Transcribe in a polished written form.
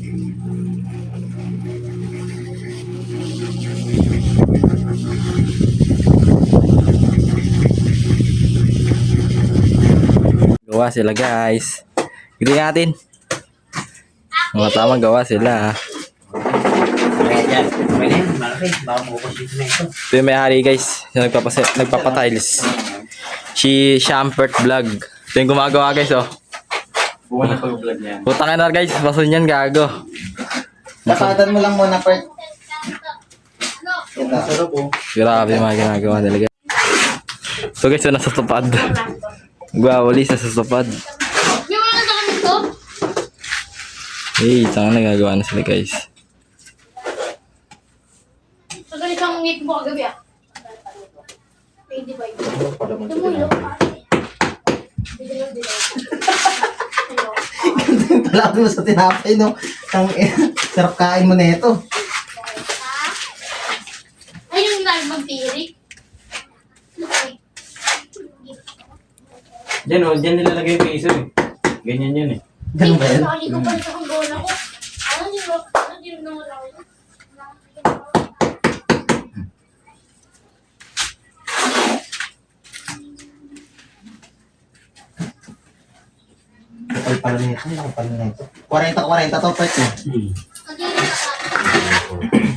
Gawa sila guys. Hindi natin. Mga tama gawa sila. Yan. Pwede yan. Malaki. Baka bukod dito na ito. Ito yung may-ari guys. Yung nagpapatiles. Si Shampert Vlog. Ito yung gumagawa guys oh. Buwan na pag-vlog yan. Putang na guys. Baso niyan gago. Nakadan mo lang muna, Pert. Masarap po. Grabe yung mga ginagawa nila guys. So guys, so nasa tupad. Gwawalis nasa tupad. May wala na kami to? Hey, tanga nagagawa na sila guys. Magalit ang ngit mo kagabi ah. Pwede ba yun? Tumulong pa. Palapit mo sa tinapay, no? Sarap kain mo na ito. Ayun lang magtirik. Diyan o. Diyan nilalagay yung piso eh. Ganyan yun eh. Ganun ba yan? Nakali ko pa rin sa konggola ko. Ano yun naman ako yun? Kapal pala na ito. 40-40 to, Pert, eh. Ang tirik na